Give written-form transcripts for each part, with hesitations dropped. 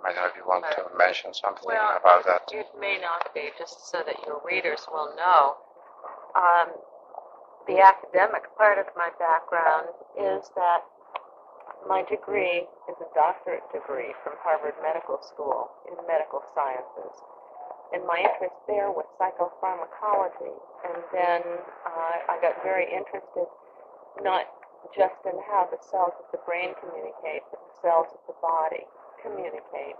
I don't know if you want to mention something about that. It may not be, just so that your readers will know. The academic part of my background is that my degree is a doctorate degree from Harvard Medical School in medical sciences. And my interest there was psychopharmacology. And then I got very interested not just in how the cells of the brain communicate, but the cells of the body communicate.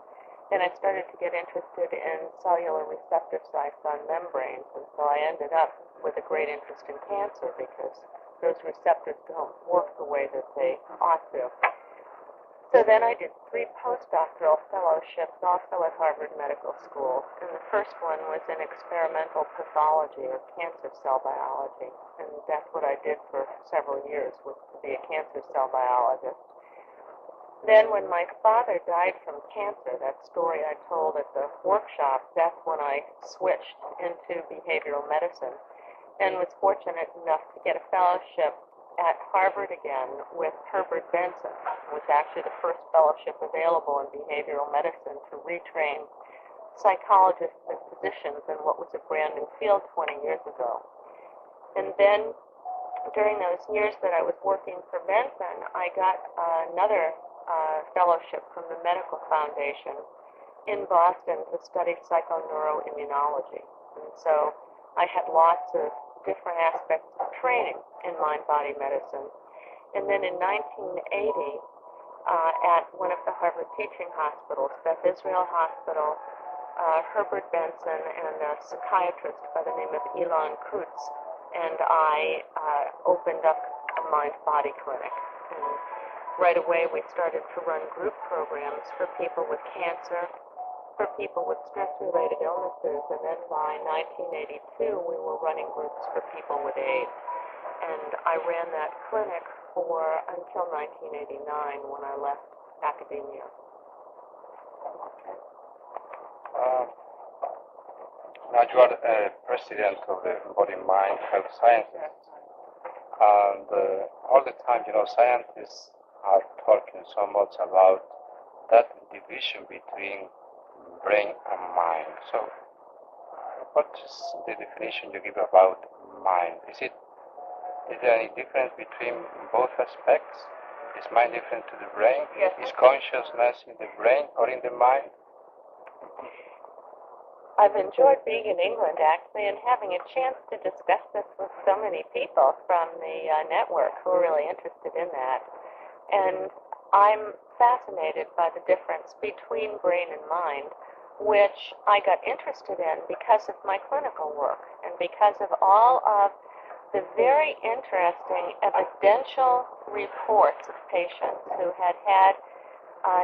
And I started to get interested in cellular receptor sites on membranes, and so I ended up with a great interest in cancer because those receptors don't work the way that they ought to. So then I did 3 postdoctoral fellowships also at Harvard Medical School, and the first one was in experimental pathology or cancer cell biology, and that's what I did for several years, was to be a cancer cell biologist. Then when my father died from cancer, that story I told at the workshop, that's when I switched into behavioral medicine and was fortunate enough to get a fellowship at Harvard again with Herbert Benson. It was actually the first fellowship available in behavioral medicine to retrain psychologists and physicians in what was a brand new field 20 years ago. And then during those years that I was working for Benson, I got another fellowship from the Medical Foundation in Boston to study psychoneuroimmunology. And so I had lots of different aspects of training in mind-body medicine. And then in 1980, at one of the Harvard teaching hospitals, Beth Israel Hospital, Herbert Benson and a psychiatrist by the name of Elon Kutz and I opened up a mind-body clinic. And right away, we started to run group programs for people with cancer, for people with stress-related illnesses, and then by 1982, we were running groups for people with AIDS. And I ran that clinic for until 1989 when I left academia. Okay. Now you are president of the Body Mind Health Sciences, and all the time, scientists are talking so much about that division between brain and mind. So, what is the definition you give about mind? Is there any difference between both aspects? Is mind different to the brain? Yes. Is consciousness in the brain or in the mind? I've enjoyed being in England, actually, and having a chance to discuss this with so many people from the network who are really interested in that. And I'm fascinated by the difference between brain and mind, which I got interested in because of my clinical work and because of all of the very interesting evidential reports of patients who had had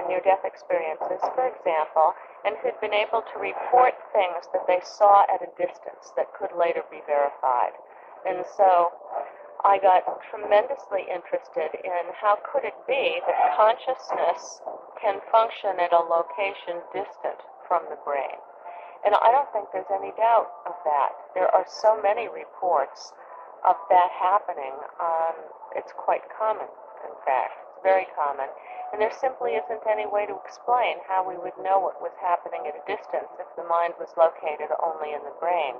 near-death experiences, for example, and who'd been able to report things that they saw at a distance that could later be verified. And so I got tremendously interested in how could it be that consciousness can function at a location distant from the brain. And I don't think there's any doubt of that. There are so many reports of that happening. It's quite common, in fact. It's very common. And there simply isn't any way to explain how we would know what was happening at a distance if the mind was located only in the brain.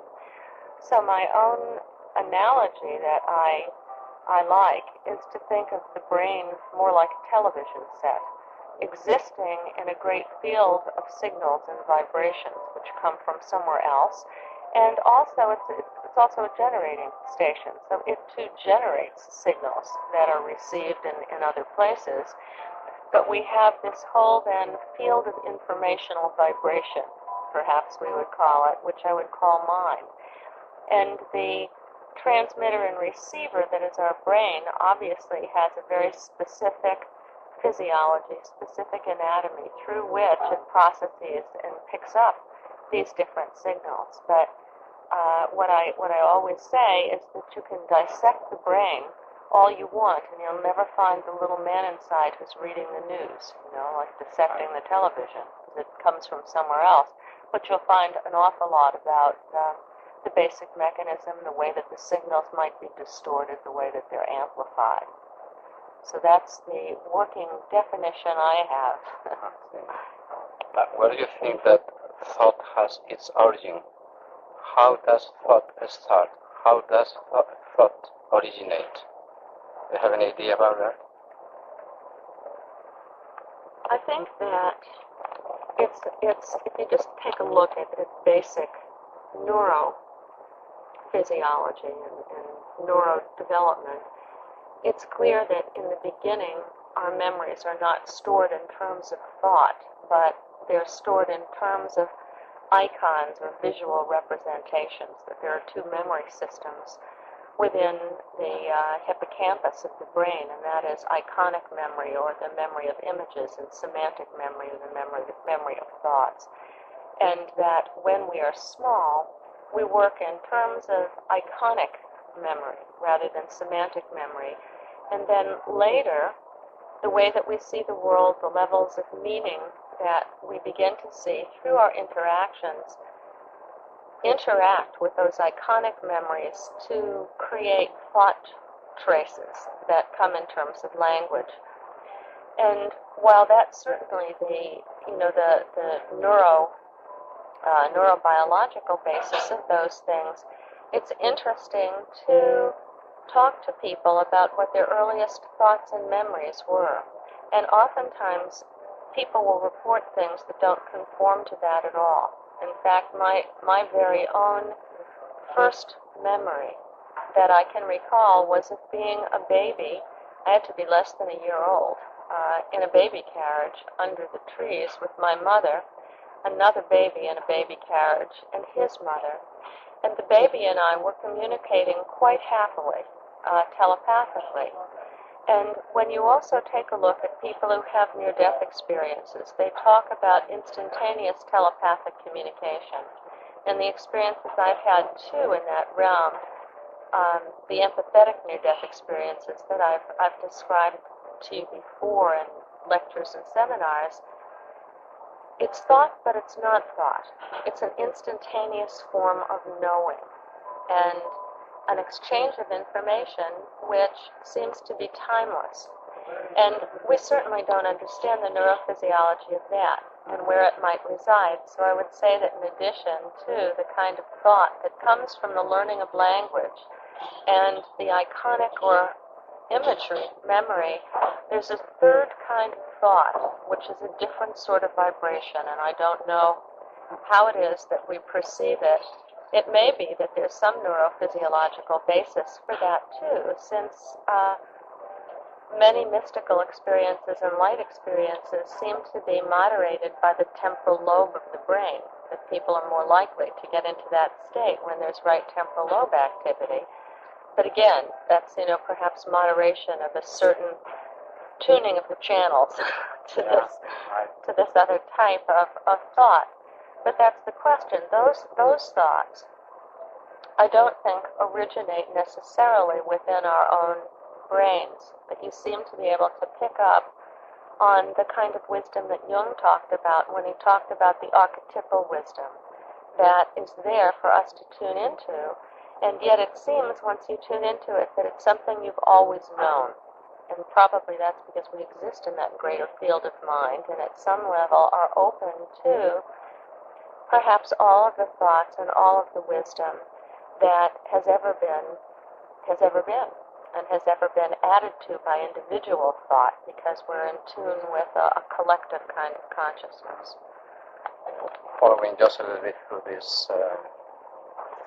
So my own analogy that I like is to think of the brain more like a television set, existing in a great field of signals and vibrations which come from somewhere else. And also it's also a generating station, so it too generates signals that are received in other places. But we have this whole then field of informational vibration, perhaps we would call it, which I would call mind. And the transmitter and receiver that is our brain obviously has a very specific physiology, specific anatomy through which it processes and picks up these different signals. But what I always say is that you can dissect the brain all you want, and you'll never find the little man inside who's reading the news, like dissecting the television, because it comes from somewhere else. But you'll find an awful lot about the basic mechanism, the way that the signals might be distorted, the way that they're amplified. So that's the working definition I have. Where do you think that thought has its origin? How does thought start? How does thought originate? Do you have any idea about that? I think that it's if you just take a look at the basic neurophysiology and neurodevelopment, it's clear that in the beginning our memories are not stored in terms of thought, but they're stored in terms of icons or visual representations, that there are two memory systems within the hippocampus of the brain, and that is iconic memory, or the memory of images, and semantic memory, or the memory of thoughts. And that when we are small, we work in terms of iconic memory rather than semantic memory. And then later, the way that we see the world, the levels of meaning that we begin to see through our interactions, interact with those iconic memories to create thought traces that come in terms of language. And while that's certainly the neurobiological basis of those things, it's interesting to talk to people about what their earliest thoughts and memories were. And oftentimes, people will report things that don't conform to that at all. In fact, my very own first memory that I can recall was of being a baby. I had to be less than a year old, in a baby carriage under the trees with my mother, another baby in a baby carriage, and his mother. And the baby and I were communicating quite happily, telepathically. And when you also take a look at people who have near-death experiences, they talk about instantaneous telepathic communication. And the experiences I've had, too, in that realm, the empathetic near-death experiences that I've described to you before in lectures and seminars, it's thought, but it's not thought. It's an instantaneous form of knowing and an exchange of information which seems to be timeless. And we certainly don't understand the neurophysiology of that and where it might reside. So I would say that in addition to the kind of thought that comes from the learning of language and the iconic or imagery, memory, there's a third kind of thought, which is a different sort of vibration, and I don't know how it is that we perceive it. It may be that there's some neurophysiological basis for that too, since many mystical experiences and light experiences seem to be moderated by the temporal lobe of the brain, that people are more likely to get into that state when there's right temporal lobe activity. But again, that's, perhaps moderation of a certain tuning of the channels to this other type of thought. But that's the question. Those thoughts, I don't think originate necessarily within our own brains, but you seem to be able to pick up on the kind of wisdom that Jung talked about when he talked about the archetypal wisdom that is there for us to tune into. And yet it seems, once you tune into it, that it's something you've always known. And probably that's because we exist in that greater field of mind, and at some level are open to perhaps all of the thoughts and all of the wisdom that has ever been, and has ever been added to by individual thought, because we're in tune with a collective kind of consciousness. Following just a little bit through this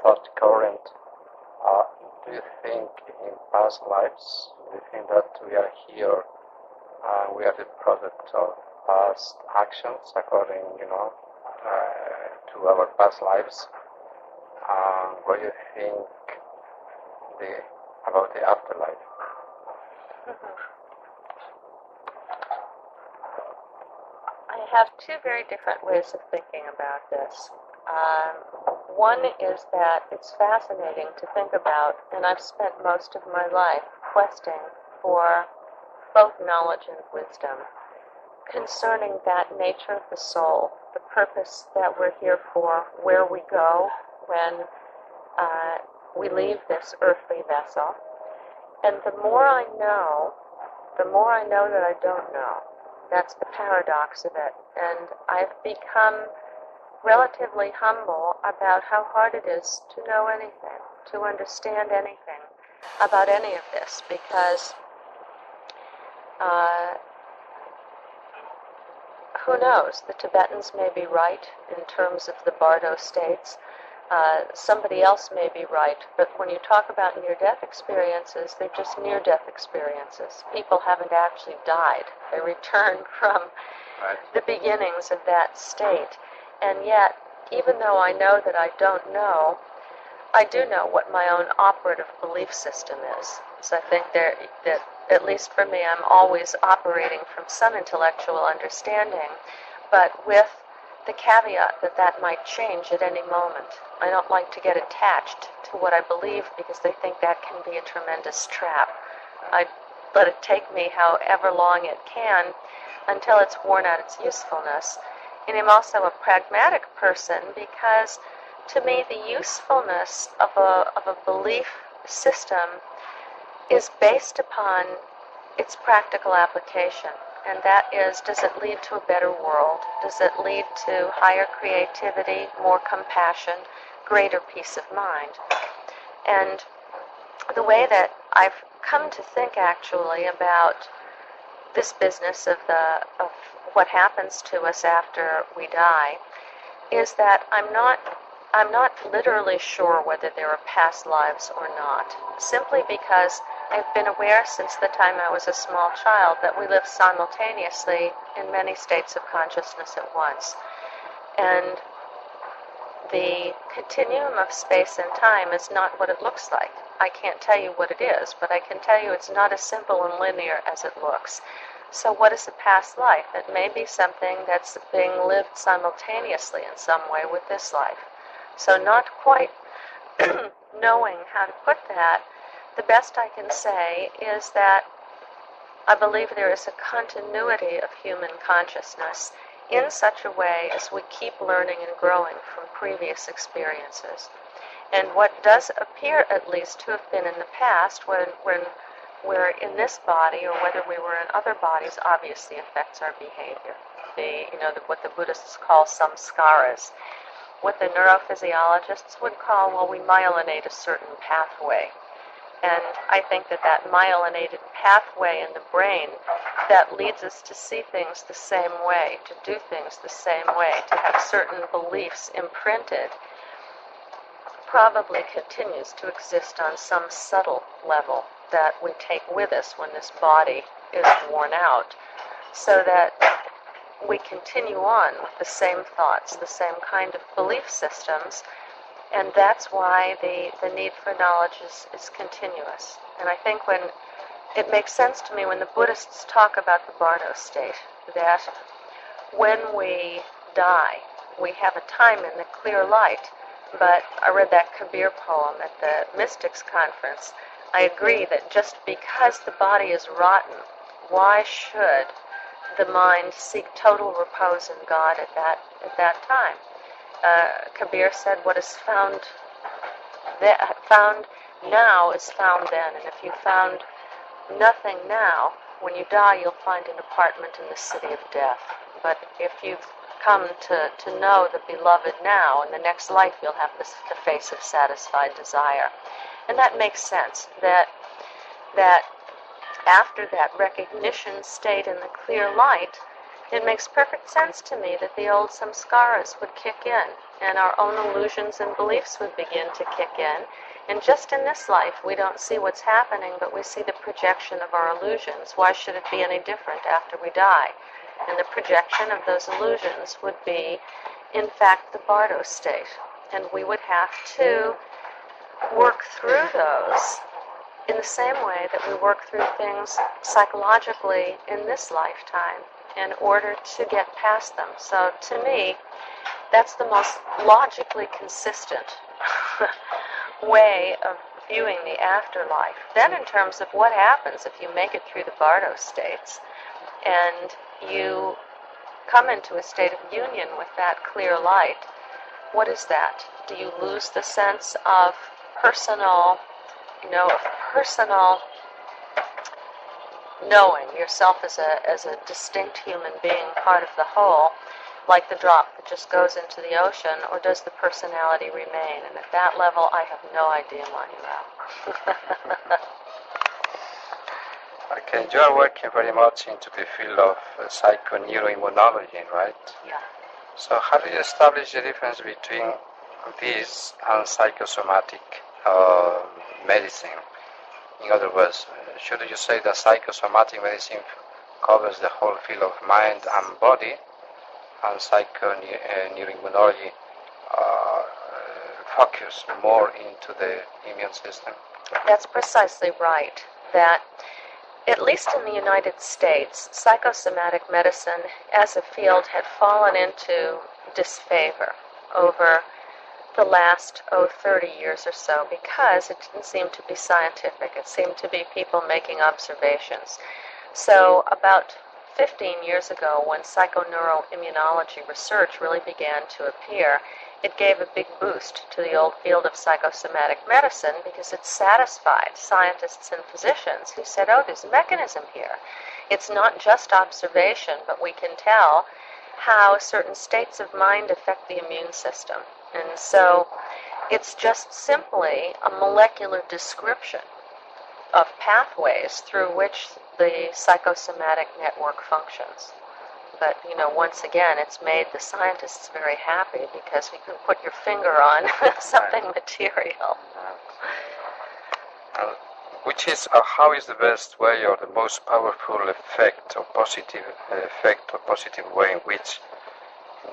thought current, do you think in past lives, do you think that we are here, we are the product of past actions according, to our past lives? What do you think about the afterlife? I have two very different ways of thinking about this. One is that it's fascinating to think about, and I've spent most of my life questing for both knowledge and wisdom concerning that nature of the soul, the purpose that we're here for, where we go when we leave this earthly vessel. And the more I know that I don't know. That's the paradox of it. And I've become relatively humble about how hard it is to know anything, to understand anything about any of this, because who knows? The Tibetans may be right in terms of the Bardo states. Somebody else may be right, but when you talk about near-death experiences, they're just near-death experiences. People haven't actually died. They return from the beginnings of that state. And yet, even though I know that I don't know, I do know what my own operative belief system is. So I think that at least for me, I'm always operating from some intellectual understanding, but with the caveat that that might change at any moment. I don't like to get attached to what I believe because I think that can be a tremendous trap. I let it take me however long it can until it's worn out its usefulness. And I'm also a pragmatic person because to me the usefulness of a belief system is based upon its practical application. And that is, does it lead to a better world? Does it lead to higher creativity, more compassion, greater peace of mind? And the way that I've come to think actually about this business of what happens to us after we die is that I'm not literally sure whether there are past lives or not, simply because I've been aware since the time I was a small child that we live simultaneously in many states of consciousness at once. And the continuum of space and time is not what it looks like. I can't tell you what it is, but I can tell you it's not as simple and linear as it looks. So what is a past life? It may be something that's being lived simultaneously in some way with this life. So not quite knowing how to put that, the best I can say is that I believe there is a continuity of human consciousness in such a way as we keep learning and growing from previous experiences. And what does appear at least to have been in the past, when we're in this body or whether we were in other bodies, obviously affects our behavior. What the Buddhists call samskaras. What the neurophysiologists would call, well, we myelinate a certain pathway. And I think that myelinated pathway in the brain that leads us to see things the same way, to do things the same way, to have certain beliefs imprinted, probably continues to exist on some subtle level that we take with us when this body is worn out, so that we continue on with the same thoughts, the same kind of belief systems, and that's why the need for knowledge is continuous. And I think when it makes sense to me when the Buddhists talk about the Bardo state, that when we die, we have a time in the clear light. But I read that Kabir poem at the Mystics Conference. I agree that just because the body is rotten, why should the mind seek total repose in God at that time? Kabir said, what is found now is found then. And if you found nothing now, when you die, you'll find an apartment in the city of death. But if you've come to know the beloved now, in the next life you'll have the face of satisfied desire. And that makes sense, that after that recognition state in the clear light, it makes perfect sense to me that the old samskaras would kick in, and our own illusions and beliefs would begin to kick in. And just in this life, we don't see what's happening, but we see the projection of our illusions. Why should it be any different after we die? And the projection of those illusions would be, in fact, the Bardo state. And we would have to work through those in the same way that we work through things psychologically in this lifetime in order to get past them. So to me, that's the most logically consistent way of viewing the afterlife. Then in terms of what happens if you make it through the Bardo states and you come into a state of union with that clear light, what is that? Do you lose the sense of personal knowing yourself as a distinct human being, part of the whole, like the drop that just goes into the ocean, or does the personality remain? And at that level, I have no idea, Manuel. Okay, you are working very much into the field of psychoneuroimmunology, right? Yeah. So how do you establish the difference between this and psychosomatic medicine? In other words, should you say that psychosomatic medicine covers the whole field of mind and body, and psychoneuroimmunology focus more into the immune system? That's precisely right. That, at least in the United States, psychosomatic medicine as a field had fallen into disfavor over the last 30 years or so, because it didn't seem to be scientific. It seemed to be people making observations. So about 15 years ago, when psychoneuroimmunology research really began to appear, it gave a big boost to the old field of psychosomatic medicine, because it satisfied scientists and physicians who said, oh, there's a mechanism here. It's not just observation, but we can tell how certain states of mind affect the immune system. And so it's just simply a molecular description of pathways through which the psychosomatic network functions. But, once again, it's made the scientists very happy, because you can put your finger on something material. How is the best way, or the most powerful effect or positive way in which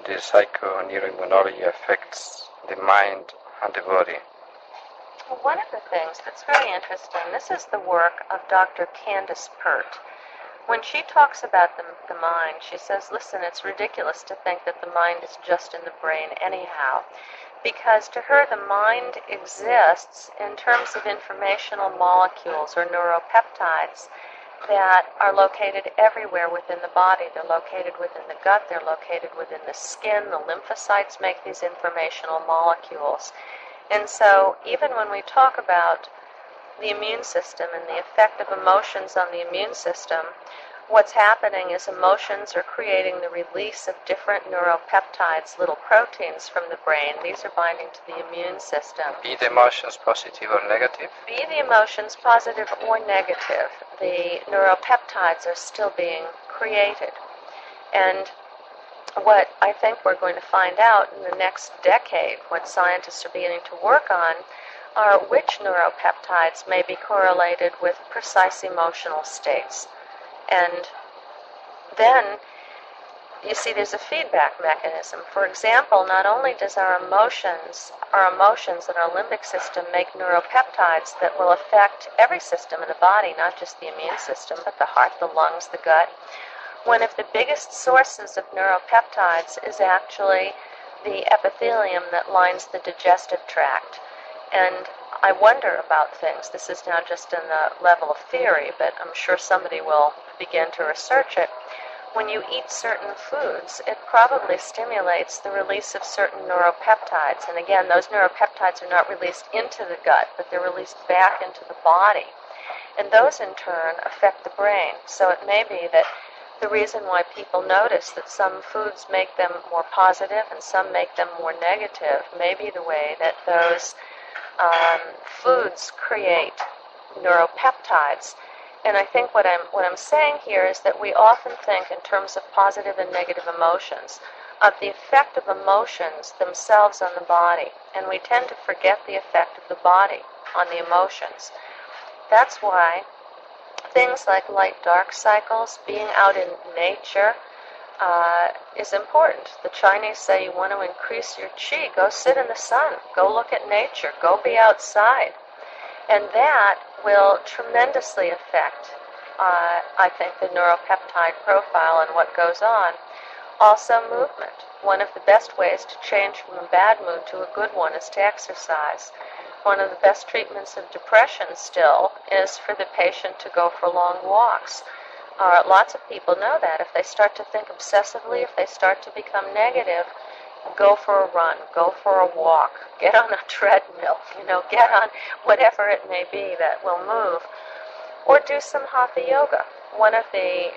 the psychoneuroimmunology affects the mind and the body? Well, one of the things that's very interesting, this is the work of Dr. Candace Pert. When she talks about the mind, she says, listen, it's ridiculous to think that the mind is just in the brain anyhow, because to her the mind exists in terms of informational molecules or neuropeptides that are located everywhere within the body. They're located within the gut, they're located within the skin. The lymphocytes make these informational molecules. And so even when we talk about the immune system and the effect of emotions on the immune system, what's happening is emotions are creating the release of different neuropeptides, little proteins from the brain. These are binding to the immune system. Be the emotions positive or negative? Be the emotions positive or negative, the neuropeptides are still being created. And what I think we're going to find out in the next decade, what scientists are beginning to work on, are which neuropeptides may be correlated with precise emotional states. And then, you see, there's a feedback mechanism. For example, not only does our emotions and our limbic system make neuropeptides that will affect every system in the body, not just the immune system, but the heart, the lungs, the gut. One of the biggest sources of neuropeptides is actually the epithelium that lines the digestive tract. And I wonder about things. This is now just in the level of theory, but I'm sure somebody will begin to research it. When you eat certain foods, it probably stimulates the release of certain neuropeptides. And again, those neuropeptides are not released into the gut, but they're released back into the body. And those, in turn, affect the brain. So it may be that the reason why people notice that some foods make them more positive and some make them more negative may be the way that those foods create neuropeptides. And I think what I'm saying here is that we often think in terms of positive and negative emotions, of the effect of emotions themselves on the body, and we tend to forget the effect of the body on the emotions. That's why things like light-dark cycles, being out in nature, is important. The Chinese say you want to increase your qi, go sit in the sun, go look at nature, go be outside. And that will tremendously affect, I think, the neuropeptide profile and what goes on. Also, movement. One of the best ways to change from a bad mood to a good one is to exercise. One of the best treatments of depression still is for the patient to go for long walks. Lots of people know that. If they start to think obsessively, if they start to become negative, go for a run, go for a walk, get on a treadmill, get on whatever it may be that will move, or do some hatha yoga. one of the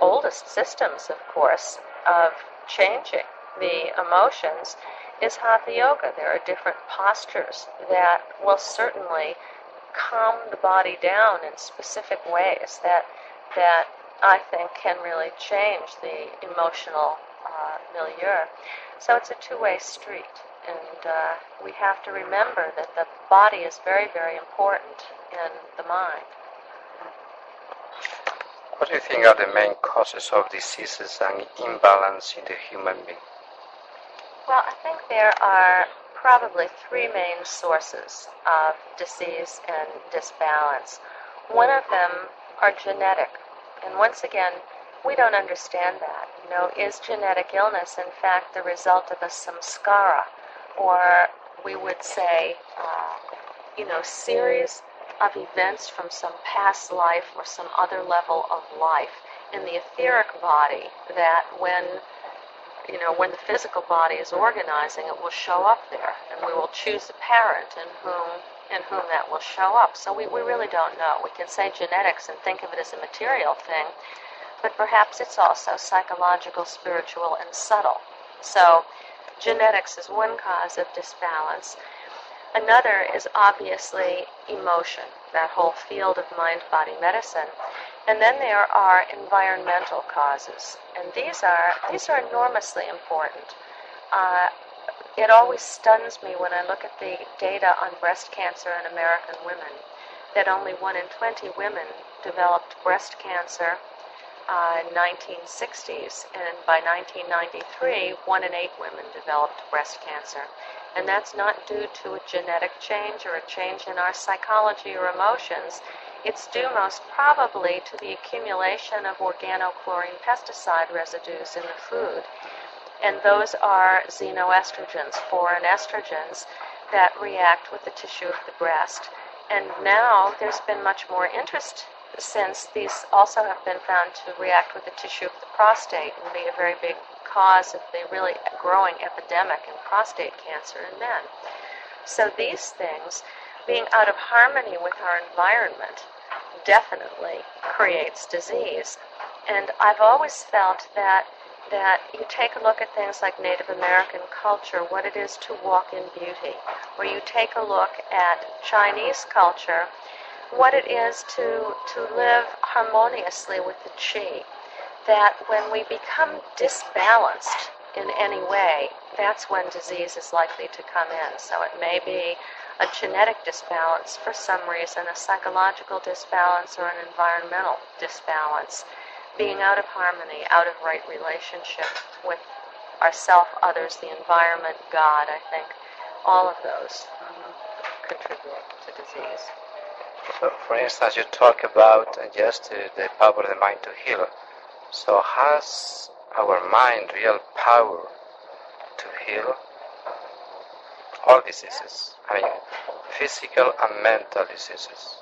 oldest systems, of course, of changing the emotions is Hatha Yoga. There are different postures that will certainly calm the body down in specific ways that I think can really change the emotional milieu. So it's a two-way street, and we have to remember that the body is very, very important in the mind. What do you think are the main causes of diseases and imbalance in the human being? Well, I think there are probably three main sources of disease and disbalance. One of them are genetic, and once again, we don't understand that. Is genetic illness in fact the result of a samskara, or we would say, series of events from some past life or some other level of life in the etheric body that when the physical body is organizing, it will show up there, and we will choose a parent in whom that will show up. So we really don't know. We can say genetics and think of it as a material thing, but perhaps it's also psychological, spiritual, and subtle. So genetics is one cause of disbalance. Another is obviously emotion, that whole field of mind-body medicine. And then there are environmental causes, and these are enormously important. It always stuns me when I look at the data on breast cancer in American women, that only 1 in 20 women developed breast cancer in 1960s, and by 1993, 1 in 8 women developed breast cancer. And that's not due to a genetic change or a change in our psychology or emotions. It's due most probably to the accumulation of organochlorine pesticide residues in the food. And those are xenoestrogens, foreign estrogens, that react with the tissue of the breast. And now there's been much more interest, since these also have been found to react with the tissue of the prostate and be a very big cause of the really growing epidemic in prostate cancer in men. So these things, being out of harmony with our environment, definitely creates disease. And I've always felt that you take a look at things like Native American culture, what it is to walk in beauty, or you take a look at Chinese culture, what it is to live harmoniously with the qi, that when we become disbalanced in any way, that's when disease is likely to come in. So it may be a genetic disbalance for some reason, a psychological disbalance, or an environmental disbalance, being out of harmony, out of right relationship with ourself, others, the environment, God. I think all of those contribute to disease. So, for instance, you talk about just the power of the mind to heal. So has our mind real power to heal all diseases? I mean, physical and mental diseases.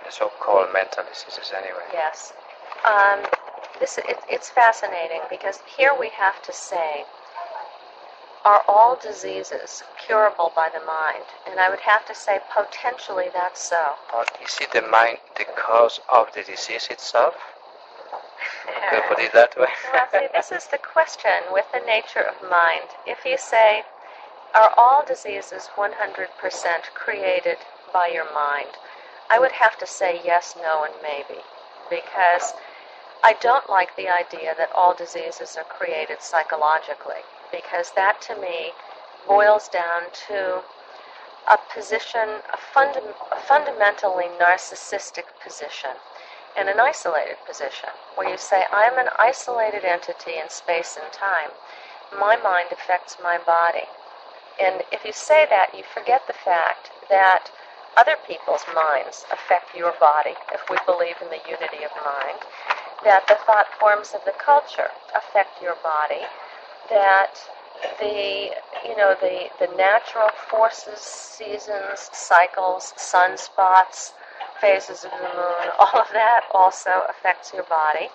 The so-called mental diseases anyway. Yes. It's fascinating, because here we have to say, are all diseases curable by the mind? And I would have to say potentially that's so. Or is it the mind the cause of the disease itself? Could put it that way. Well, see, this is the question with the nature of mind. If you say, are all diseases 100% created by your mind? I would have to say yes, no, and maybe, because I don't like the idea that all diseases are created psychologically, because that to me boils down to a position, a fundamentally narcissistic position, and an isolated position, where you say, I'm an isolated entity in space and time. My mind affects my body. And if you say that, you forget the fact that other people's minds affect your body, if we believe in the unity of mind, that the thought forms of the culture affect your body, that the natural forces, seasons, cycles, sunspots, phases of the moon, all of that also affects your body.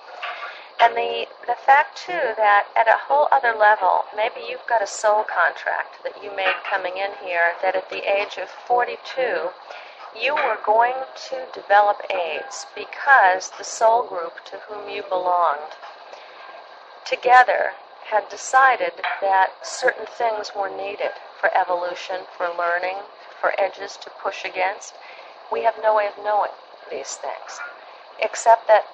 And the fact, too, that at a whole other level, maybe you've got a soul contract that you made coming in here, that at the age of 42, you were going to develop AIDS because the soul group to whom you belonged together had decided that certain things were needed for evolution, for learning, for edges to push against. We have no way of knowing these things, except that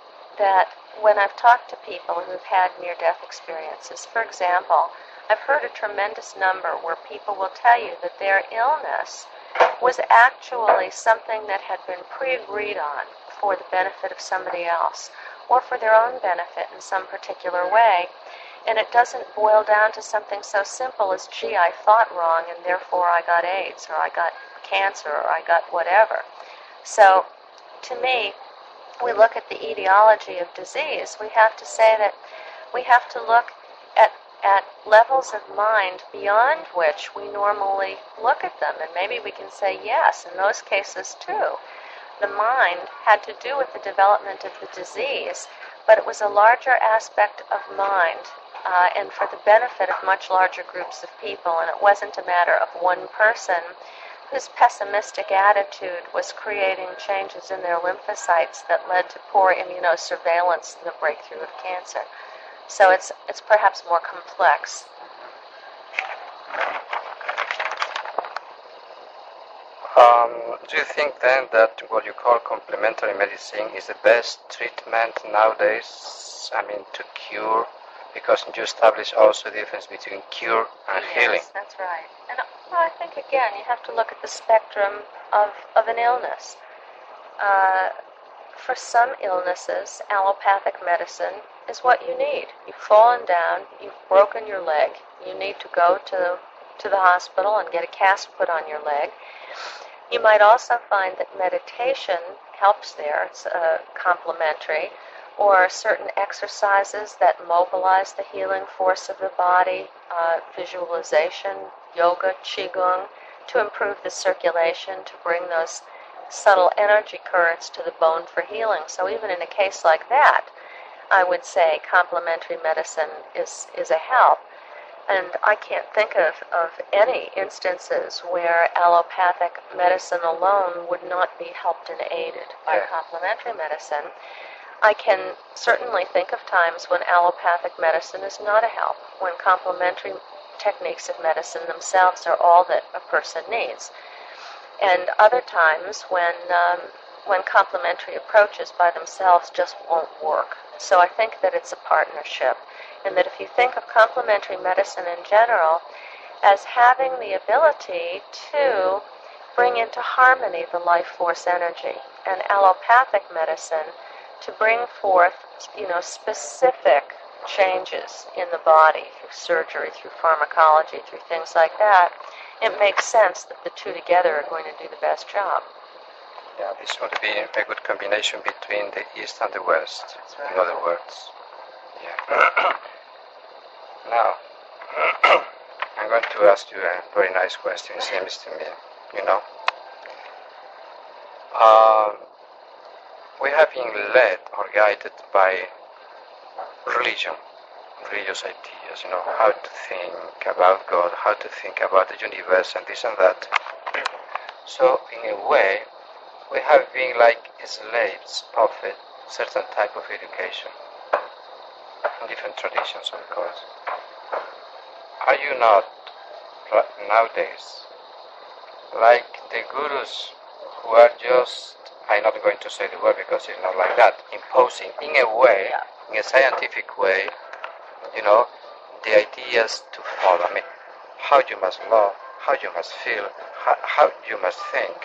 when I've talked to people who've had near-death experiences, for example, I've heard a tremendous number where people will tell you that their illness was actually something that had been pre-agreed on for the benefit of somebody else, or for their own benefit in some particular way, and it doesn't boil down to something so simple as, gee, I thought wrong and therefore I got AIDS, or I got cancer, or I got whatever. So, to me, we look at the etiology of disease, we have to say that we have to look at levels of mind beyond which we normally look at them, and maybe we can say yes in those cases too. The mind had to do with the development of the disease, but it was a larger aspect of mind, and for the benefit of much larger groups of people, and it wasn't a matter of one person whose pessimistic attitude was creating changes in their lymphocytes that led to poor immunosurveillance and the breakthrough of cancer. So it's perhaps more complex. Do you think then that what you call complementary medicine is the best treatment nowadays? I mean, to cure? Because you establish also the difference between cure and healing. Yes, that's right. And I think, again, you have to look at the spectrum of an illness. For some illnesses, allopathic medicine is what you need. You've fallen down, you've broken your leg, you need to go to the hospital and get a cast put on your leg. You might also find that meditation helps there. It's complementary, or certain exercises that mobilize the healing force of the body, visualization, yoga, qigong, to improve the circulation, to bring those subtle energy currents to the bone for healing. So even in a case like that, I would say complementary medicine is a help. And I can't think of any instances where allopathic medicine alone would not be helped and aided by complementary medicine. I can certainly think of times when allopathic medicine is not a help, when complementary techniques of medicine themselves are all that a person needs. And other times when complementary approaches by themselves just won't work. So I think that it's a partnership, and that if you think of complementary medicine in general as having the ability to bring into harmony the life force energy, and allopathic medicine to bring forth, specific changes in the body through surgery, through pharmacology, through things like that, it makes sense that the two together are going to do the best job. Yeah, this would be a good combination between the East and the West, in other words. Yeah. Now, I'm going to ask you a very nice question, it seems to me, we have been led or guided by religion, religious ideas, how to think about God, how to think about the universe and this and that. So, in a way, we have been like slaves of a certain type of education, in different traditions, of course. Are you not, nowadays, like the gurus who are just, I'm not going to say the word because it's not like that, imposing in a way, in a scientific way, the ideas to follow? I mean, how you must love, how you must feel, how you must think.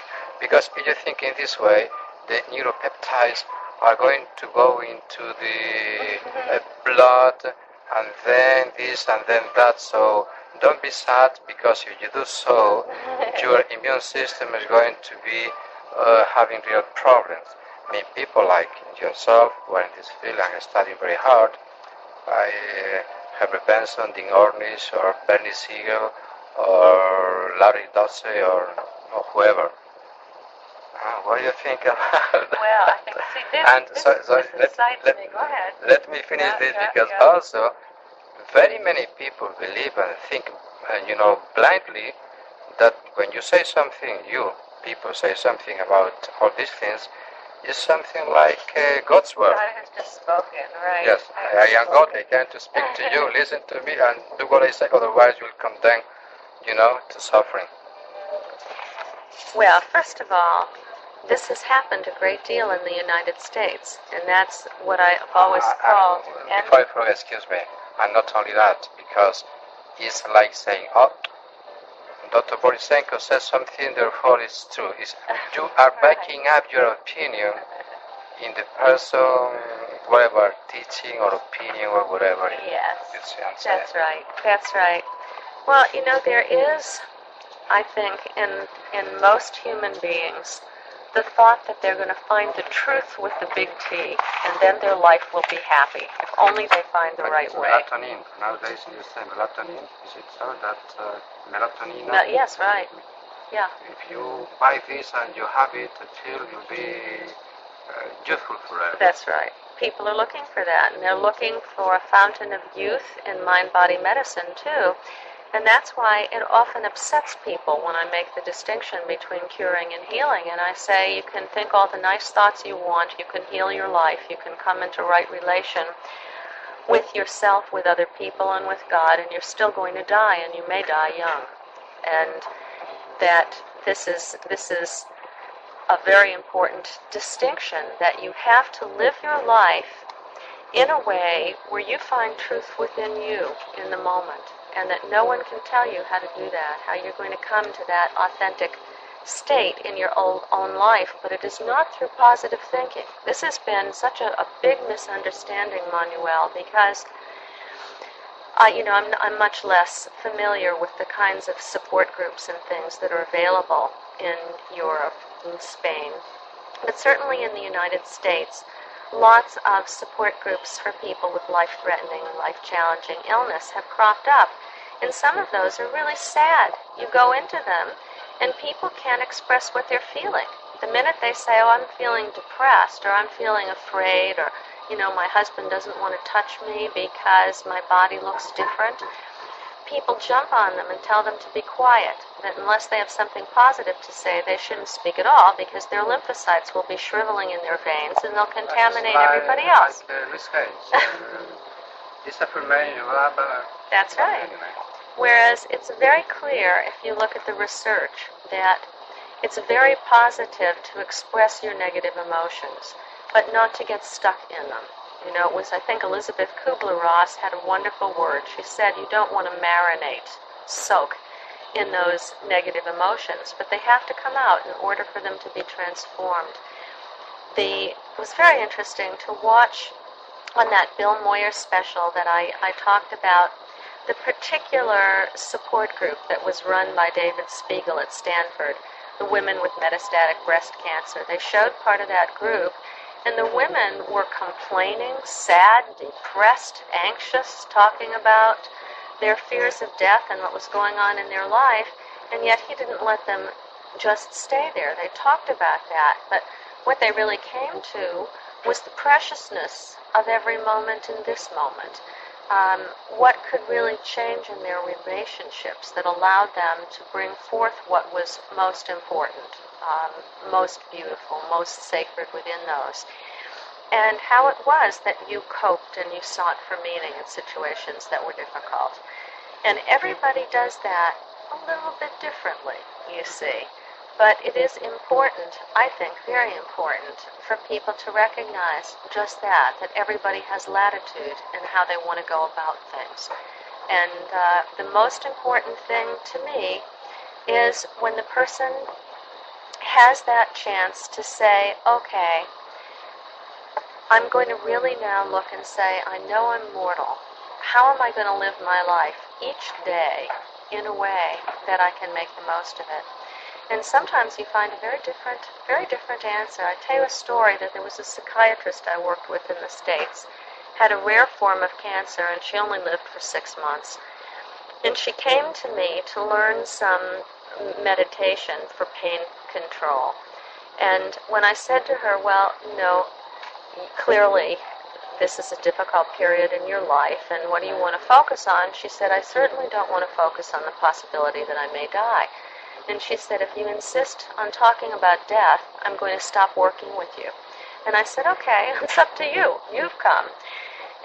Because if you think in this way, the neuropeptides are going to go into the blood, and then this and then that. So don't be sad, because if you do so, your immune system is going to be having real problems. I mean, people like yourself who are in this field and are studying very hard, like Herbert Benson, Dean Ornish, or Bernie Siegel, or Larry Dossey, or whoever. What do you think about that? Well, I think, let me finish this, because also very many people believe and think, blindly, that when you say something, you, people say something about all these things, is something like God's word. God has just spoken, right? Yes, I am God. I came to speak to you. Listen to me and do what I say. Otherwise, you'll condemn, to suffering. Well, first of all, this has happened a great deal in the United States, and that's what I've always called. Before I forget, excuse me, and not only that, because it's like saying, oh, Dr. Borysenko says something, therefore it's true. You are backing up your opinion in the person, whatever, teaching or opinion or whatever. Yes, that's right. That's right. Well, there is, I think, in most human beings, the thought that they're going to find the truth with the big T, and then their life will be happy, if only they find the right way. Melatonin, nowadays you say melatonin, is it so that melatonin? Yes, right. Yeah. If you buy this and you have it, the pill will be useful forever. That's right. People are looking for that, and they're looking for a fountain of youth in mind-body medicine, too. And that's why it often upsets people when I make the distinction between curing and healing. And I say you can think all the nice thoughts you want, you can heal your life, you can come into right relation with yourself, with other people, and with God, and you're still going to die, and you may die young. And that this is a very important distinction, that you have to live your life in a way where you find truth within you in the moment, and that no one can tell you how to do that, how you're going to come to that authentic state in your own life, but it is not through positive thinking. This has been such a big misunderstanding, Manuel, because I'm much less familiar with the kinds of support groups and things that are available in Europe, in Spain, but certainly in the United States. Lots of support groups for people with life-threatening, life-challenging illness have cropped up, and some of those are really sad. You go into them, and people can't express what they're feeling. The minute they say, oh, I'm feeling depressed, or I'm feeling afraid, or, my husband doesn't want to touch me because my body looks different, people jump on them and tell them to be quiet, that unless they have something positive to say, they shouldn't speak at all, because their lymphocytes will be shriveling in their veins and they'll contaminate everybody else. That's right. Whereas it's very clear, if you look at the research, that it's very positive to express your negative emotions, but not to get stuck in them. It was, I think, Elizabeth Kubler-Ross had a wonderful word. She said you don't want to marinate, soak in those negative emotions, but they have to come out in order for them to be transformed. It was very interesting to watch on that Bill Moyer special that I talked about the particular support group that was run by David Spiegel at Stanford, the women with metastatic breast cancer. They showed part of that group, and the women were complaining, sad, depressed, anxious, talking about their fears of death and what was going on in their life, and yet he didn't let them just stay there. They talked about that, but what they really came to was the preciousness of every moment in this moment. What could really change in their relationships that allowed them to bring forth what was most important, most beautiful, most sacred within those. And how it was that you coped and you sought for meaning in situations that were difficult. And everybody does that a little bit differently, you see. But it is important, I think very important, for people to recognize just that everybody has latitude in how they want to go about things. And the most important thing to me is when the person has that chance to say, okay, I'm going to really now look and say, I know I'm mortal. How am I going to live my life each day in a way that I can make the most of it? And sometimes you find a very different answer. I tell you a story that there was a psychiatrist I worked with in the States, had a rare form of cancer, and she only lived for 6 months. And she came to me to learn some meditation for pain control. And when I said to her, well, clearly this is a difficult period in your life, and what do you want to focus on? She said, I certainly don't want to focus on the possibility that I may die. And she said, if you insist on talking about death, I'm going to stop working with you. And I said, okay, it's up to you. You've come.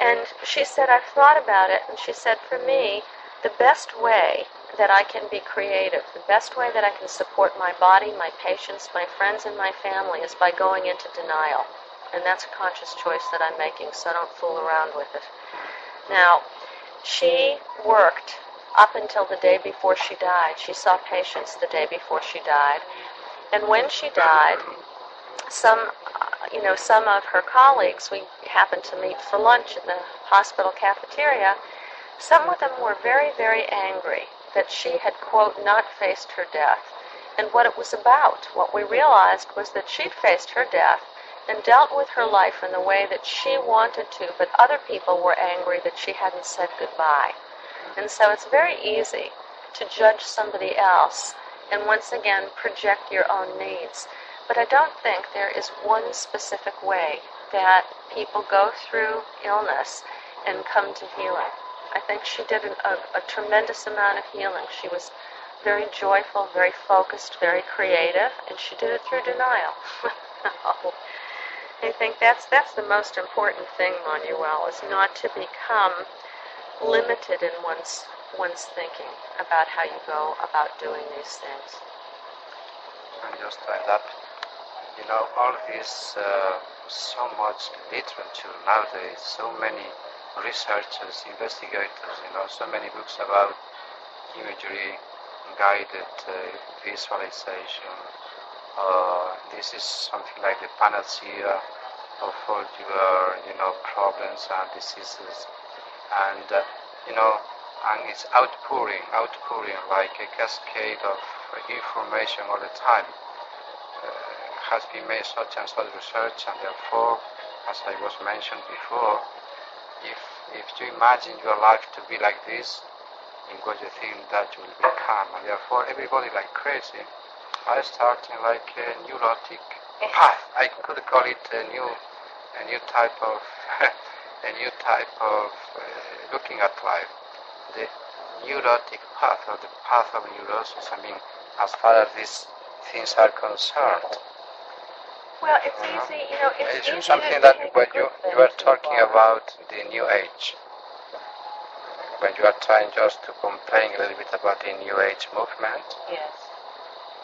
And she said, I've thought about it. And she said, for me, the best way that I can be creative, the best way that I can support my body, my patients, my friends, and my family is by going into denial. And that's a conscious choice that I'm making, so don't fool around with it. Now, she worked up until the day before she died. She saw patients the day before she died. And when she died, some of her colleagues, we happened to meet for lunch in the hospital cafeteria, some of them were very, very angry that she had, quote, not faced her death. And what it was about, what we realized was that she'd faced her death and dealt with her life in the way that she wanted to, but other people were angry that she hadn't said goodbye. And so it's very easy to judge somebody else and once again project your own needs. But I don't think there is one specific way that people go through illness and come to healing. I think she did a tremendous amount of healing. She was very joyful, very focused, very creative, and she did it through denial. I think that's the most important thing, Manuel, is not to become limited in one's thinking about how you go about doing these things. And just like that, all this, so much literature nowadays, so many researchers, investigators, so many books about imagery, guided visualization. This is something like the panacea of all your, problems and diseases. And, and it's outpouring like a cascade of information all the time. Has been made such and such research, and therefore, as I was mentioned before, if you imagine your life to be like this, in what you think that you will become, and therefore everybody like crazy are starting like a neurotic path. I could call it a new type of looking at life, the neurotic path, or the path of neurosis. I mean, as far as these things are concerned. Well, it's easy, it's easy something to that take when good you are things talking and about the new age, when you are trying just to complain a little bit about the new age movement, yes.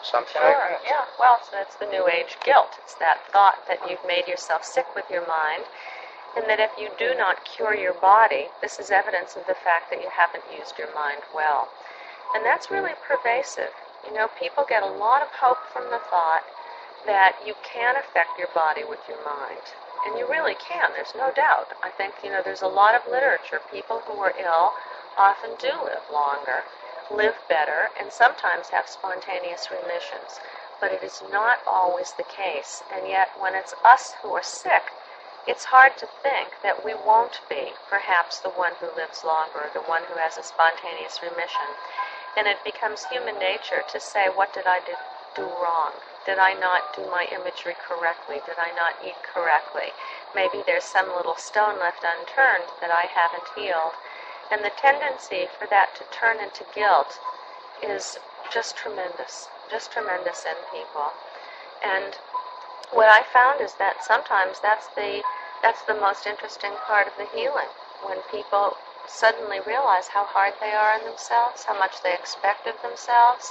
something Sure, like that. yeah. Well, so that's the new age guilt. It's that thought that you've made yourself sick with your mind, and that if you do not cure your body, this is evidence of the fact that you haven't used your mind well. And that's really pervasive. People get a lot of hope from the thought that you can affect your body with your mind. And you really can, there's no doubt. I think, there's a lot of literature. People who are ill often do live longer, live better, and sometimes have spontaneous remissions. But it is not always the case. And yet, when it's us who are sick, it's hard to think that we won't be perhaps the one who lives longer, the one who has a spontaneous remission. And it becomes human nature to say, what did I do wrong? Did I not do my imagery correctly? Did I not eat correctly? Maybe there's some little stone left unturned that I haven't healed. And the tendency for that to turn into guilt is just tremendous in people. And what I found is that sometimes that's the most interesting part of the healing, when people suddenly realize how hard they are on themselves, how much they expect of themselves.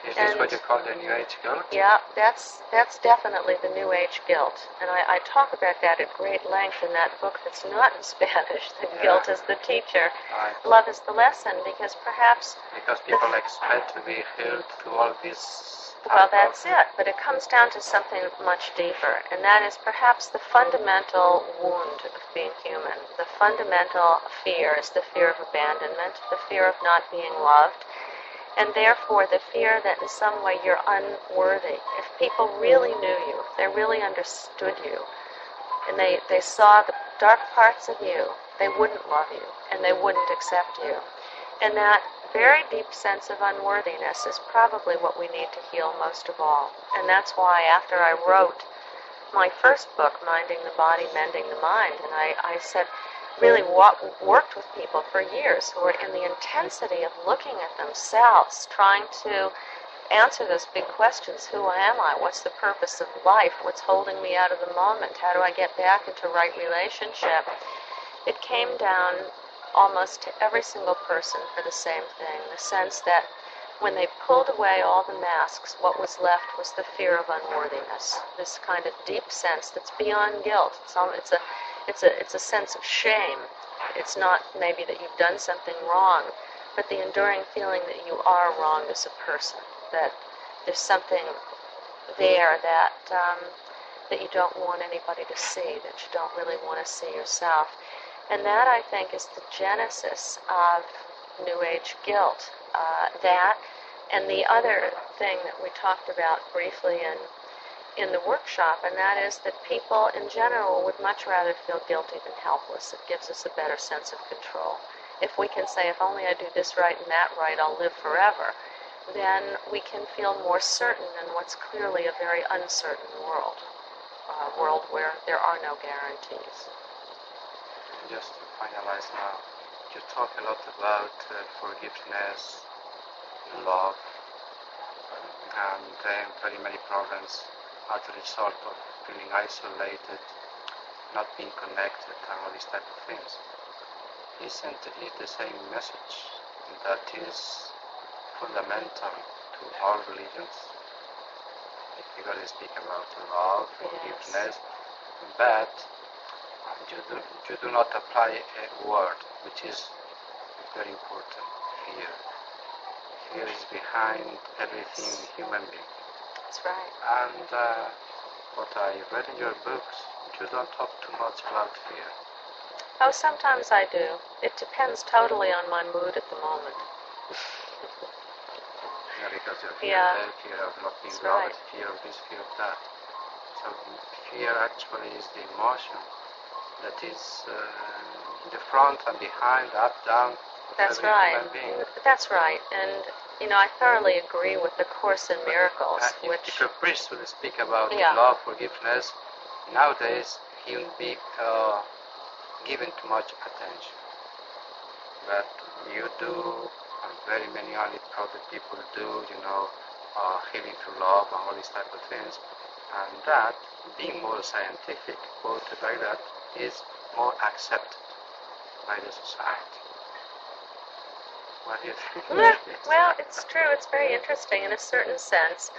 Is this what you call the New Age guilt? Yeah, that's definitely the New Age guilt. And I talk about that at great length in that book that's not in Spanish, that Guilt is the Teacher, Right. Love is the Lesson, because perhaps... Because people expect to be healed through all this... Well, that's it. But it comes down to something much deeper, and that is perhaps the fundamental wound of being human. The fundamental fear is the fear of abandonment, the fear of not being loved, and therefore the fear that in some way you're unworthy. If people really knew you, if they really understood you, and they saw the dark parts of you, they wouldn't love you, and they wouldn't accept you. And that very deep sense of unworthiness is probably what we need to heal most of all. And that's why after I wrote my first book, Minding the Body, Mending the Mind, and I said, really worked with people for years who were in the intensity of looking at themselves, trying to answer those big questions. Who am I? What's the purpose of life? What's holding me out of the moment? How do I get back into right relationship? It came down almost to every single person for the same thing, the sense that when they pulled away all the masks, what was left was the fear of unworthiness, this kind of deep sense that's beyond guilt. It's a sense of shame. It's not maybe that you've done something wrong, but the enduring feeling that you are wrong as a person, that there's something there that you don't want anybody to see, that you don't really want to see yourself. And that, I think, is the genesis of New Age guilt. That, and the other thing that we talked about briefly in the workshop, and that is that people in general would much rather feel guilty than helpless. It gives us a better sense of control. If we can say, if only I do this right and that right, I'll live forever, then we can feel more certain in what's clearly a very uncertain world, a world where there are no guarantees. Just to finalize now, you talk a lot about forgiveness, love, and very many problems as a result of feeling isolated, not being connected, and all these type of things. Isn't it the same message that is fundamental to all religions? Because they speak about love, forgiveness, but you do not apply a word which is very important, fear. Fear is behind everything human being. That's right. And what I read in your books, you don't talk too much about fear. Oh, sometimes I do. It depends totally on my mood at the moment. Yeah, because you fear death, fear of not being loved, right. Fear of this, fear of that. So fear actually is the emotion that is in the front and behind, up, down. That's right. That's right. And, I thoroughly agree with the Course in Miracles, If a priest would speak about Yeah. love, forgiveness, nowadays he would be given too much attention. But you do, and very many other people do, healing through love and all these type of things. And that, being more scientific, quoted like that, is more accepted by the society. What do you think? Well, it's true. It's very interesting. In a certain sense,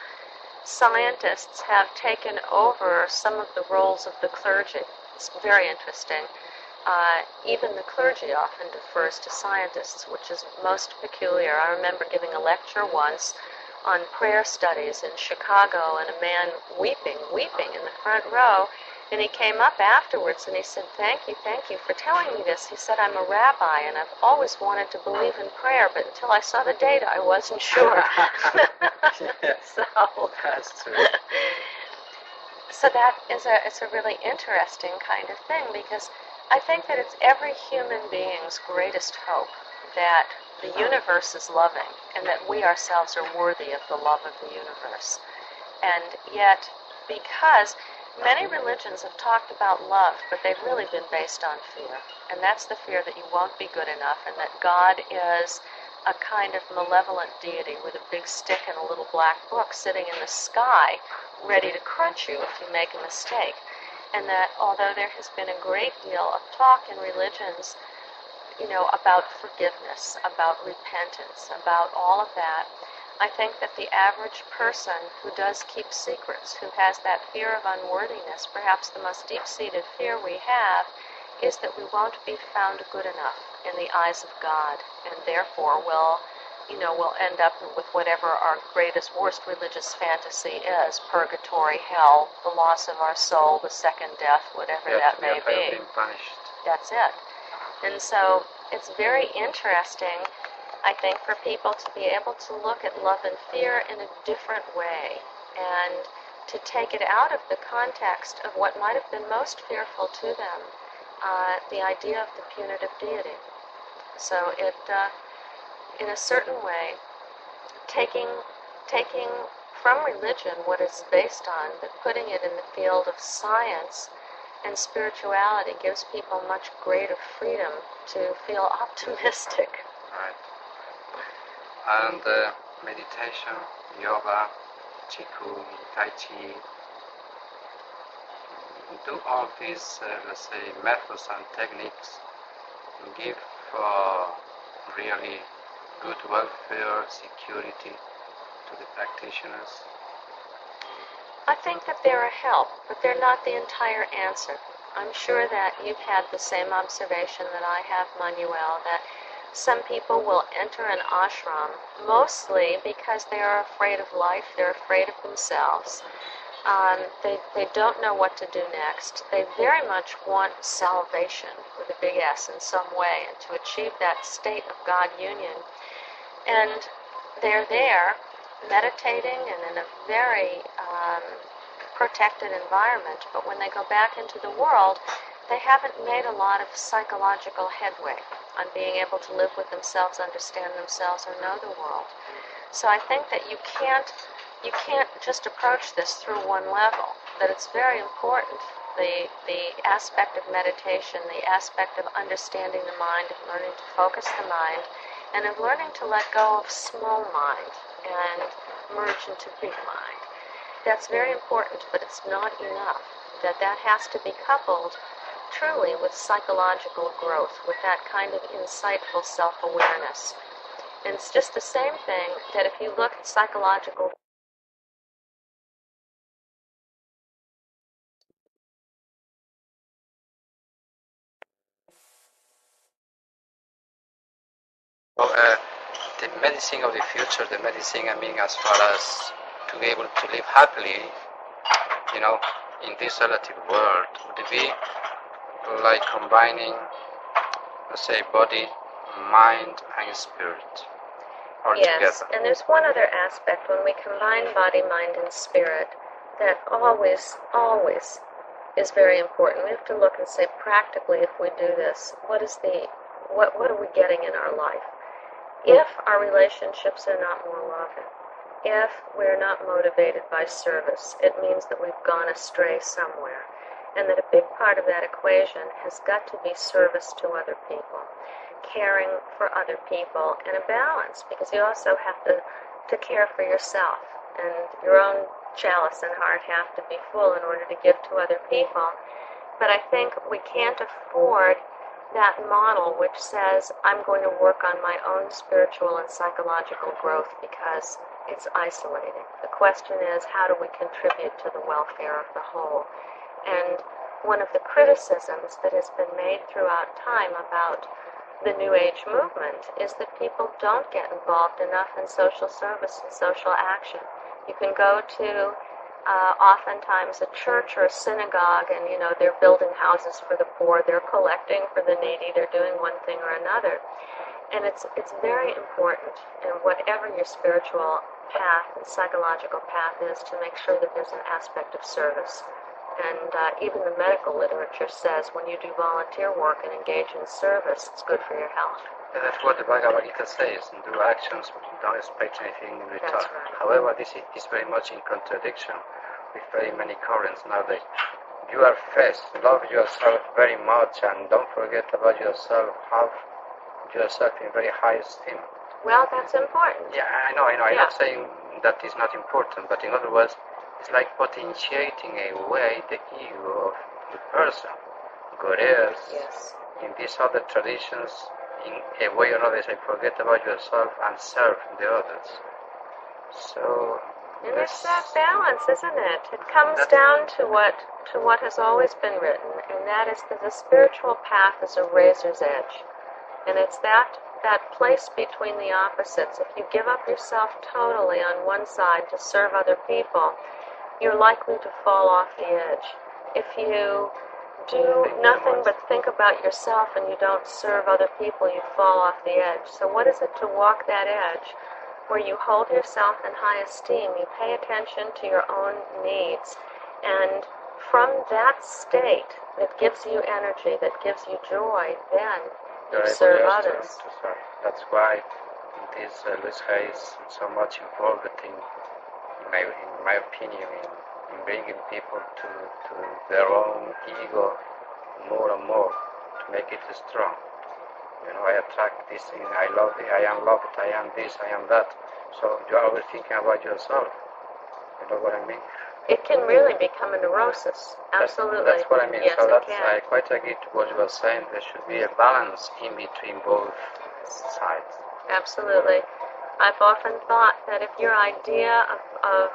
scientists have taken over some of the roles of the clergy. It's very interesting. Even the clergy often defers to scientists, which is most peculiar. I remember giving a lecture once on prayer studies in Chicago, and a man weeping in the front row, and he came up afterwards and he said, thank you for telling me this. He said, I'm a rabbi and I've always wanted to believe in prayer, but until I saw the data, I wasn't sure. Yes, so that's true. So that is it's a really interesting kind of thing, because I think that it's every human being's greatest hope that the universe is loving and that we ourselves are worthy of the love of the universe. And yet, because many religions have talked about love, but they've really been based on fear. And that's the fear that you won't be good enough, and that God is a kind of malevolent deity with a big stick and a little black book sitting in the sky, ready to crunch you if you make a mistake. And that although there has been a great deal of talk in religions, about forgiveness, about repentance, about all of that, I think that the average person who does keep secrets, who has that fear of unworthiness, perhaps the most deep-seated fear we have, is that we won't be found good enough in the eyes of God, and therefore we'll end up with whatever our greatest, worst religious fantasy is: purgatory, hell, the loss of our soul, the second death, whatever that may be. Punished. That's it. And so it's very interesting, I think, for people to be able to look at love and fear in a different way, and to take it out of the context of what might have been most fearful to them, the idea of the punitive deity. So it, in a certain way, taking from religion what it's based on, but putting it in the field of science and spirituality gives people much greater freedom to feel optimistic. Right. And meditation, yoga, qigong, tai chi, do all these, let's say, methods and techniques give really good welfare, security to the practitioners? I think that they're a help, but they're not the entire answer. I'm sure that you've had the same observation that I have, Manuel, that some people will enter an ashram mostly because they are afraid of life, they're afraid of themselves. They don't know what to do next. They very much want salvation with a big S in some way and to achieve that state of God union. And they're there meditating and in a very protected environment, but when they go back into the world, they haven't made a lot of psychological headway on being able to live with themselves, understand themselves, or know the world. So I think that you can't just approach this through one level, that it's very important, the aspect of meditation, the aspect of understanding the mind, of learning to focus the mind, and of learning to let go of small mind and merge into big mind. That's very important, but it's not enough. That has to be coupled truly with psychological growth, with that kind of insightful self-awareness. And it's just the same thing that if you look at psychological So, the medicine of the future, the medicine, I mean, as far as to be able to live happily, in this relative world, would it be like combining, let's say, body, mind, and spirit all Yes, together? and there's one other aspect when we combine body, mind, and spirit that always is very important. We have to look and say, practically, if we do this, what are we getting in our life? If our relationships are not more loving, if we're not motivated by service, it means that we've gone astray somewhere, and that a big part of that equation has got to be service to other people, caring for other people, and a balance, because you also have to care for yourself, and your own chalice and heart have to be full in order to give to other people. But I think we can't afford that model which says, I'm going to work on my own spiritual and psychological growth because it's isolating. The question is, how do we contribute to the welfare of the whole? And one of the criticisms that has been made throughout time about the New Age movement is that people don't get involved enough in social service and social action. You can go to oftentimes a church or a synagogue, and they're building houses for the poor, they're collecting for the needy, they're doing one thing or another. And it's very important in whatever your spiritual path and psychological path is to make sure that there's an aspect of service. And even the medical literature says when you do volunteer work and engage in service, it's good for your health. And that's what the Bhagavad Gita says, and do actions, but don't expect anything in return. That's right. However, this is very much in contradiction with very many currents nowadays. You are first, love yourself very much, and don't forget about yourself, have yourself in very high esteem. Well, that's important. Yeah, I know. I'm not saying that is not important, but in other words, it's like potentiating away the ego of the person. Whereas in these other traditions, in a way or another, say, forget about yourself and serve the others. So, and it's that balance, isn't it? It comes down to what has always been written, and that is that the spiritual path is a razor's edge, and it's that place between the opposites. If you give up yourself totally on one side to serve other people, you're likely to fall off the edge. If you do nothing but think about yourself and you don't serve other people, you fall off the edge. So what is it to walk that edge where you hold yourself in high esteem, you pay attention to your own needs, and from that state that gives you energy, that gives you joy, then you serve others. That's why this Luis is so much involved in my opinion, in bringing people to their own ego more and more, to make it strong. I attract this thing, I love it, I am loved, I am this, I am that. So you're always thinking about yourself. You know what I mean? It can really become a neurosis. Absolutely. That's what I mean. Yes, so it that's, can. I quite agree to what you were saying. There should be a balance in between both sides. Absolutely. I've often thought that if your idea of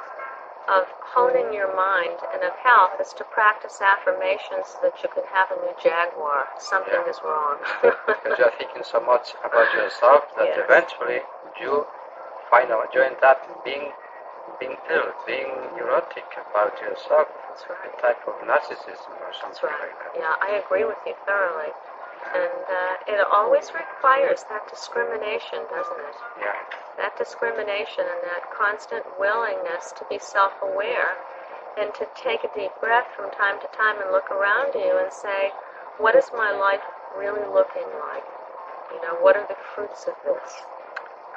honing your mind and of health is to practice affirmations so that you can have a new Jaguar, something is wrong. Because you're thinking so much about yourself that Yes. eventually you find out you end up being ill, being neurotic about yourself. That's right. A type of narcissism or something That's right. like that. Yeah, I agree with you thoroughly. And it always requires that discrimination, doesn't it? Yeah. That discrimination and that constant willingness to be self-aware and to take a deep breath from time to time and look around you and say, what is my life really looking like? You know, what are the fruits of this?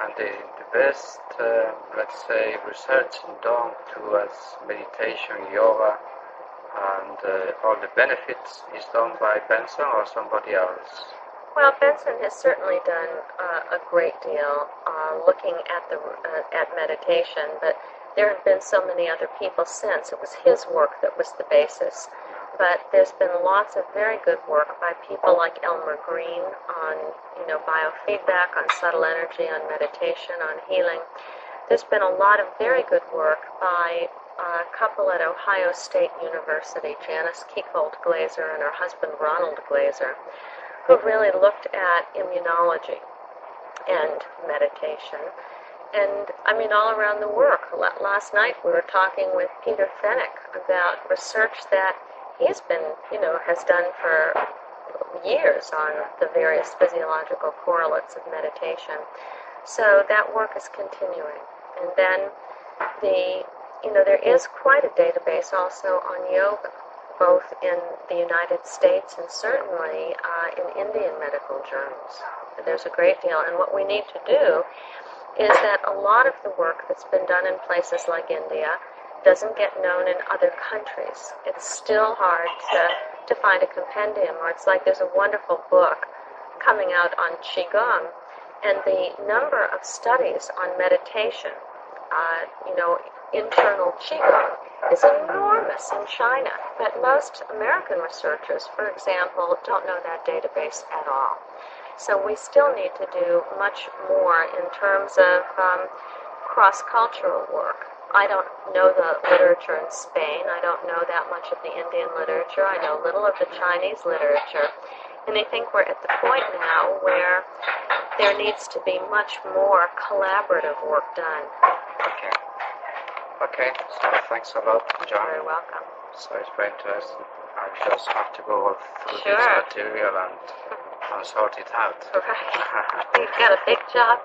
And the best, let's say, research done towards meditation, yoga, and all the benefits is done by Benson or somebody else? Well, Benson has certainly done a great deal looking at at meditation, but there have been so many other people since. It was his work that was the basis. But there's been lots of very good work by people like Elmer Green on, biofeedback, on subtle energy, on meditation, on healing. There's been a lot of very good work by a couple at Ohio State University, Janice Keefold Glazer and her husband Ronald Glazer, who really looked at immunology and meditation. And, all around the work. Last night we were talking with Peter Fennick about research that he's been, has done for years on the various physiological correlates of meditation. So that work is continuing. And then there is quite a database also on yoga, both in the United States and certainly in Indian medical journals. There's a great deal. And what we need to do is that a lot of the work that's been done in places like India doesn't get known in other countries. It's still hard to find a compendium, or it's like there's a wonderful book coming out on Qigong, and the number of studies on meditation, internal Qigong, is enormous in China, but most American researchers, for example, don't know that database at all. So we still need to do much more in terms of cross-cultural work. I don't know the literature in Spain. I don't know that much of the Indian literature. I know little of the Chinese literature. And I think we're at the point now where there needs to be much more collaborative work done. Okay, so thanks a lot, John. You're very welcome. So it's very interesting. I just have to go through Sure. this material and sort it out. Right. You've got a big job.